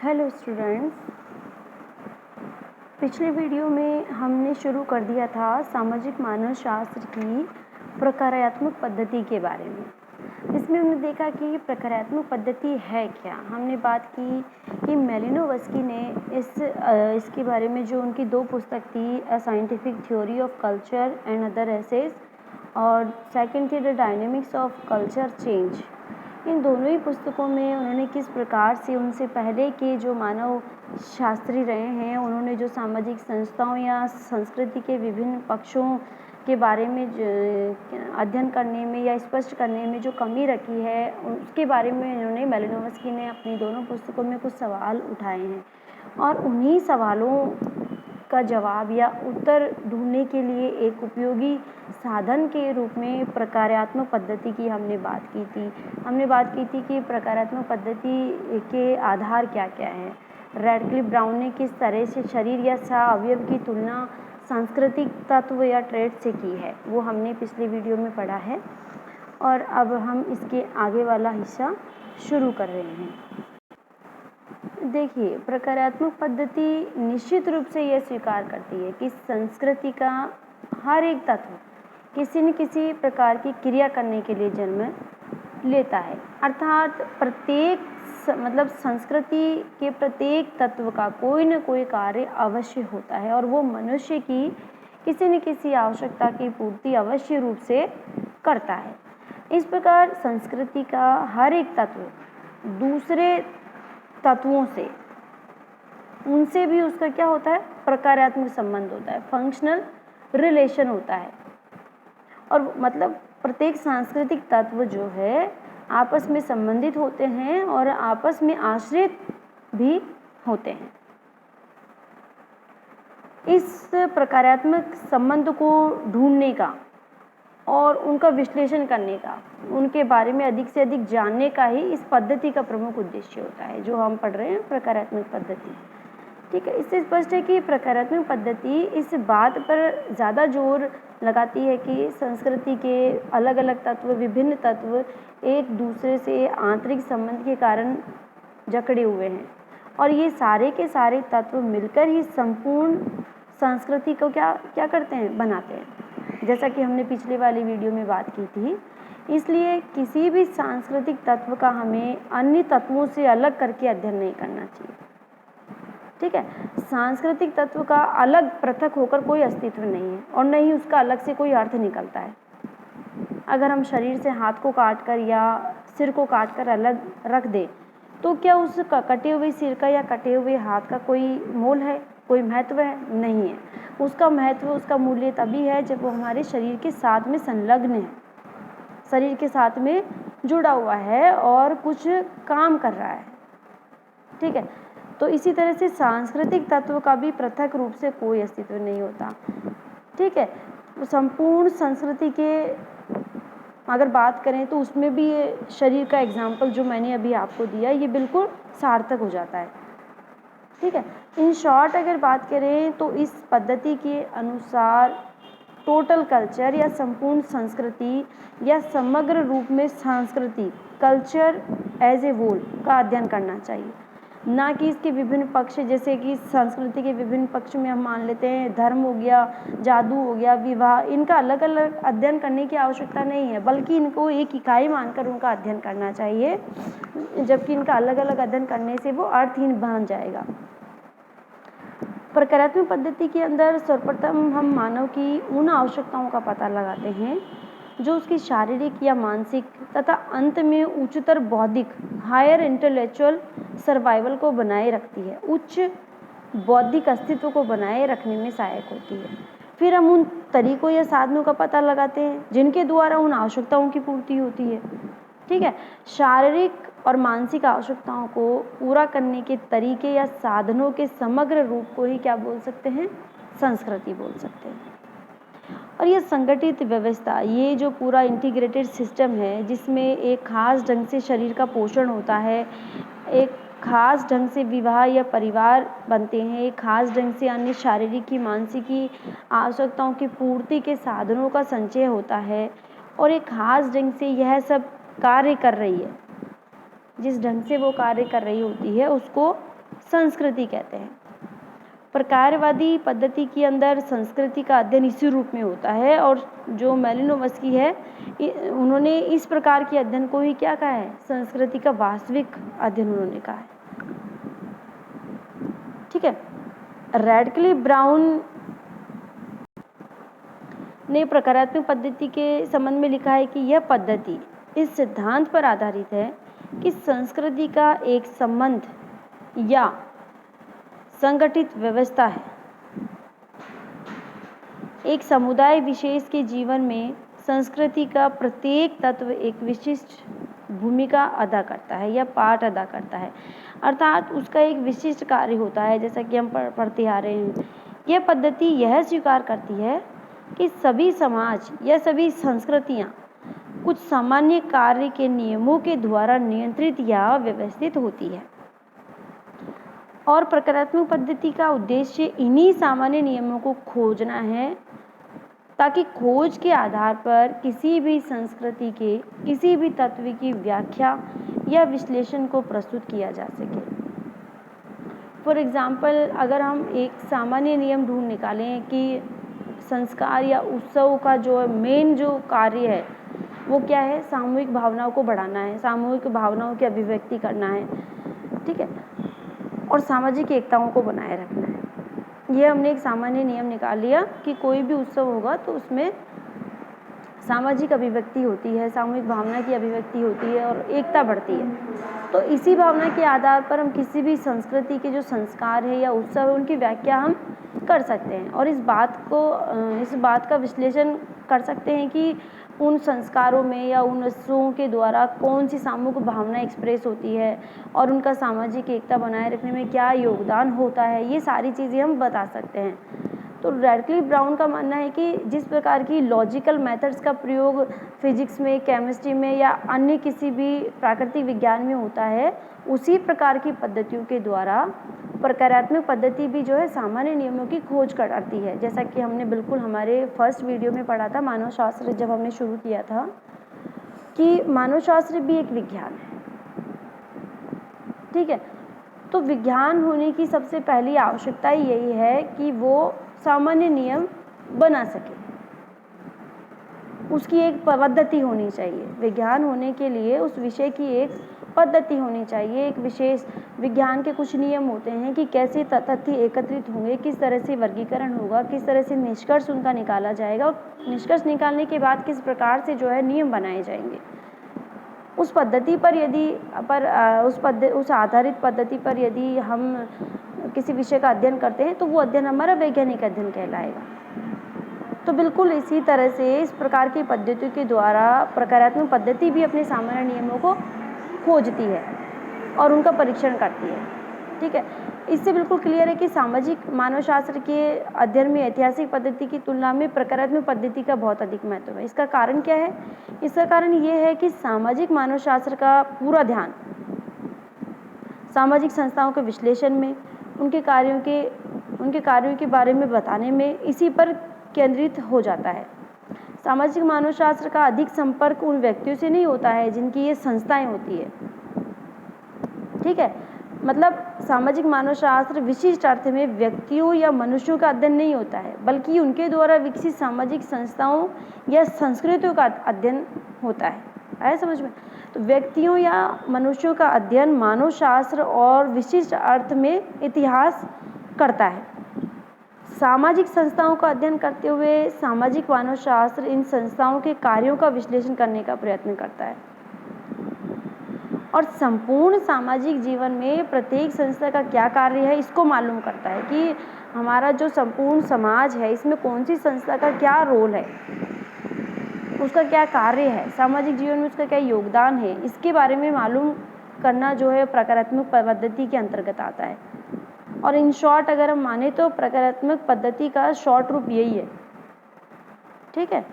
Hello students, पिछले video में हमने शुरू कर दिया था सामाजिक मानव शास्त्र की प्रकार्यात्मक पद्धति के बारे में। इसमें हमने देखा कि प्रकार्यात्मक पद्धति है क्या। हमने बात की कि मैलिनोवस्की ने इसके बारे में जो उनकी 2 पुस्तक थी, a scientific theory of culture and other essays, और सेकंड थी the dynamics of culture change. इन दोनों ही पुस्तकों में उन्होंने किस प्रकार से उनसे पहले के जो मानव शास्त्री रहे हैं, उन्होंने जो सामाजिक संस्थाओं या संस्कृति के विभिन्न पक्षों के बारे में अध्ययन करने में या स्पष्ट करने में जो कमी रखी है, उसके बारे में इन्होंने मैलिनोवस्की ने अपनी दोनों पुस्तकों में कुछ सवाल उठाए हैं, और उन्हीं सवालों का जवाब या उत्तर ढूंढने के लिए एक उपयोगी साधन के रूप में प्रकार्यात्मक पद्धति की हमने बात की थी। हमने बात की थी कि प्रकार्यात्मक पद्धति के आधार क्या क्या हैं। रैडक्लिफ ब्राउन ने किस तरह से शरीर या सह-अवयव की तुलना सांस्कृतिक तत्व या ट्रेड से की है, वो हमने पिछले वीडियो में पढ़ा है, और अब हम इसके आगे वाला हिस्सा शुरू कर रहे हैं। देखिए, प्रकार्यात्मक पद्धति निश्चित रूप से यह स्वीकार करती है कि संस्कृति का हर एक तत्व किसी न किसी प्रकार की क्रिया करने के लिए जन्म लेता है। अर्थात संस्कृति के प्रत्येक तत्व का कोई न कोई कार्य अवश्य होता है, और वो मनुष्य की किसी न किसी आवश्यकता की पूर्ति अवश्य रूप से करता है। इस प्रकार संस्कृति का हर एक तत्व दूसरे तत्वों से, उनसे भी उसका क्या होता है, प्रकार्यात्मक संबंध होता है, फंक्शनल रिलेशन होता है। और मतलब प्रत्येक सांस्कृतिक तत्व जो है आपस में संबंधित होते हैं और आपस में आश्रित भी होते हैं। इस प्रकार्यात्मक संबंध को ढूंढने का और उनका विश्लेषण करने का, उनके बारे में अधिक से अधिक जानने का ही इस पद्धति का प्रमुख उद्देश्य होता है, जो हम पढ़ रहे हैं प्रकार्यात्मक पद्धति। ठीक है, इससे स्पष्ट है कि प्रकार्यात्मक पद्धति इस बात पर ज़्यादा जोर लगाती है कि संस्कृति के अलग अलग तत्व, विभिन्न तत्व एक दूसरे से आंतरिक संबंध के कारण जकड़े हुए हैं, और ये सारे के सारे तत्व मिलकर ही संपूर्ण संस्कृति को क्या करते हैं, बनाते हैं, जैसा कि हमने पिछले वाली वीडियो में बात की थी। इसलिए किसी भी सांस्कृतिक तत्व का हमें अन्य तत्वों से अलग करके अध्ययन नहीं करना चाहिए। ठीक है, सांस्कृतिक तत्व का अलग पृथक होकर कोई अस्तित्व नहीं है, और न ही उसका अलग से कोई अर्थ निकलता है। अगर हम शरीर से हाथ को काटकर या सिर को काटकर अलग रख दें, तो क्या उस कटे हुए सिर का या कटे हुए हाथ का कोई मोल है, कोई महत्व है? नहीं है। उसका महत्व, उसका मूल्य तभी है जब वो हमारे शरीर के साथ में संलग्न है, शरीर के साथ में जुड़ा हुआ है और कुछ काम कर रहा है। ठीक है, तो इसी तरह से सांस्कृतिक तत्व का भी पृथक रूप से कोई अस्तित्व नहीं होता। ठीक है, संपूर्ण संस्कृति के अगर बात करें तो उसमें भी ये शरीर का एग्जाम्पल जो मैंने अभी आपको दिया, ये बिल्कुल सार्थक हो जाता है। ठीक है, इन शॉर्ट अगर बात करें तो इस पद्धति के अनुसार टोटल कल्चर या संपूर्ण संस्कृति या समग्र रूप में संस्कृति, कल्चर एज ए होल का अध्ययन करना चाहिए, ना कि इसके विभिन्न पक्ष। जैसे कि संस्कृति के विभिन्न पक्ष में हम मान लेते हैं धर्म हो गया, जादू हो गया, विवाह, इनका अलग अलग अध्ययन करने की आवश्यकता नहीं है, बल्कि इनको एक इकाई मानकर उनका अध्ययन करना चाहिए, जबकि इनका अलग अलग अध्ययन करने से वो अर्थहीन बन जाएगा। प्रकार्यात्मक पद्धति के अंदर सर्वप्रथम हम मानव की उन आवश्यकताओं का पता लगाते हैं जो उसकी शारीरिक या मानसिक तथा अंत में उच्चतर बौद्धिक, हायर इंटेलेक्चुअल सर्वाइवल को बनाए रखती है, उच्च बौद्धिक अस्तित्व को बनाए रखने में सहायक होती है। फिर हम उन तरीकों या साधनों का पता लगाते हैं जिनके द्वारा उन आवश्यकताओं की पूर्ति होती है। ठीक है, शारीरिक और मानसिक आवश्यकताओं को पूरा करने के तरीके या साधनों के समग्र रूप को ही क्या बोल सकते हैं, संस्कृति बोल सकते हैं। और यह संगठित व्यवस्था, ये जो पूरा इंटीग्रेटेड सिस्टम है, जिसमें एक खास ढंग से शरीर का पोषण होता है, एक खास ढंग से विवाह या परिवार बनते हैं, एक खास ढंग से अन्य शारीरिक की मानसिक की आवश्यकताओं की पूर्ति के साधनों का संचय होता है, और एक खास ढंग से यह सब कार्य कर रही है, जिस ढंग से वो कार्य कर रही होती है उसको संस्कृति कहते हैं। प्रकारवादी पद्धति के अंदर संस्कृति का अध्ययन इसी रूप में होता है, और जो मैलिनोवस्की है उन्होंने इस प्रकार के अध्ययन को ही क्या कहा है, संस्कृति का वास्तविक अध्ययन उन्होंने कहा है। ठीक है। रैडक्लिफ ब्राउन ने प्रकारात्मक पद्धति के संबंध में लिखा है कि यह पद्धति इस सिद्धांत पर आधारित है कि संस्कृति का एक संबंध या संगठित व्यवस्था है। एक समुदाय विशेष के जीवन में संस्कृति का प्रत्येक तत्व एक विशिष्ट भूमिका अदा करता है या पार्ट अदा करता है, अर्थात उसका एक विशिष्ट कार्य होता है, जैसा कि हम पढ़ते आ रहे हैं। यह पद्धति यह स्वीकार करती है कि सभी समाज या सभी संस्कृतियां कुछ सामान्य कार्य के नियमों के द्वारा नियंत्रित या व्यवस्थित होती है, और प्रकारात्मक पद्धति का उद्देश्य इन्हीं सामान्य नियमों को खोजना है, ताकि खोज के आधार पर किसी भी संस्कृति के किसी भी तत्व की व्याख्या या विश्लेषण को प्रस्तुत किया जा सके। फॉर एग्जाम्पल, अगर हम एक सामान्य नियम ढूंढ निकालें कि संस्कार या उत्सव का जो मेन जो कार्य है वो क्या है, सामूहिक भावनाओं को बढ़ाना है, सामूहिक भावनाओं की अभिव्यक्ति करना है, ठीक है, और सामाजिक एकताओं को बनाए रखना है। ये हमने एक सामान्य नियम निकाल लिया कि कोई भी उत्सव होगा तो उसमें सामाजिक अभिव्यक्ति होती है, सामूहिक भावना की अभिव्यक्ति होती है और एकता बढ़ती है। तो इसी भावना के आधार पर हम किसी भी संस्कृति के जो संस्कार है या उत्सव है उनकी व्याख्या हम कर सकते हैं, और इस बात का विश्लेषण कर सकते हैं कि उन संस्कारों में या उन उत्सवों के द्वारा कौन सी सामूहिक भावना एक्सप्रेस होती है और उनका सामाजिक एकता बनाए रखने में क्या योगदान होता है, ये सारी चीज़ें हम बता सकते हैं। तो रैडक्लिफ ब्राउन का मानना है कि जिस प्रकार की लॉजिकल मेथड्स का प्रयोग फिजिक्स में, केमिस्ट्री में या अन्य किसी भी प्राकृतिक विज्ञान में होता है, उसी प्रकार की पद्धतियों के द्वारा प्रकारात्मक पद्धति भी जो है सामान्य नियमों की खोज करती है। जैसा कि हमने बिल्कुल हमारे फर्स्ट वीडियो में पढ़ा था, मानव शास्त्र जब हमने शुरू किया था, कि मानव शास्त्र भी एक विज्ञान है। ठीक है, तो विज्ञान होने की सबसे पहली आवश्यकता यही है कि वो सामान्य नियम बना सके, उसकी एक पद्धति होनी चाहिए। विज्ञान होने के लिए उस विषय की एक पद्धति होनी चाहिए, एक विशेष विज्ञान के कुछ नियम होते हैं कि कैसे तथ्य एकत्रित होंगे, किस तरह से वर्गीकरण होगा, किस तरह से निष्कर्ष उनका निकाला जाएगा, और निष्कर्ष निकालने के बाद किस प्रकार से जो है नियम बनाए जाएंगे। उस पद्धति पर उस आधारित पद्धति पर यदि हम किसी विषय का अध्ययन करते हैं तो वो अध्ययन हमारा वैज्ञानिक अध्ययन कहलाएगा। तो बिल्कुल इसी तरह से इस प्रकार की पद्धतियों के द्वारा प्रकारात्मक पद्धति भी अपने सामान्य नियमों को खोजती है और उनका परीक्षण करती है। ठीक है, इससे बिल्कुल क्लियर है कि सामाजिक मानवशास्त्र के अध्ययन में ऐतिहासिक पद्धति की तुलना में प्रकारात्मक पद्धति का बहुत अधिक महत्व है। इसका कारण क्या है? इसका कारण ये है कि सामाजिक मानवशास्त्र का पूरा ध्यान सामाजिक संस्थाओं के विश्लेषण में, उनके कार्यों के बारे में बताने में, इसी पर केंद्रित हो जाता है। सामाजिक मानवशास्त्र का अधिक संपर्क उन व्यक्तियों से नहीं होता है जिनकी ये संस्थाएं होती है। ठीक है, मतलब सामाजिक मानवशास्त्र विशिष्ट अर्थ में व्यक्तियों या मनुष्यों का अध्ययन नहीं होता है, बल्कि उनके द्वारा विकसित सामाजिक संस्थाओं या संस्कृतियों का अध्ययन होता है। आया समझ में? तो व्यक्तियों या मनुष्यों का अध्ययन मानवशास्त्र और विशिष्ट अर्थ में इतिहास करता है। सामाजिक संस्थाओं का अध्ययन करते हुए सामाजिक मानवशास्त्र इन संस्थाओं के कार्यों का विश्लेषण करने का प्रयत्न करता है और संपूर्ण सामाजिक जीवन में प्रत्येक संस्था का क्या कार्य है इसको मालूम करता है कि हमारा जो संपूर्ण समाज है इसमें कौन सी संस्था का क्या रोल है, उसका क्या कार्य है, सामाजिक जीवन में उसका क्या योगदान है, इसके बारे में मालूम करना जो है प्रकारात्मक पद्धति के अंतर्गत आता है। और इन शॉर्ट अगर हम माने तो प्रकारात्मक पद्धति का शॉर्ट रूप यही है। ठीक है।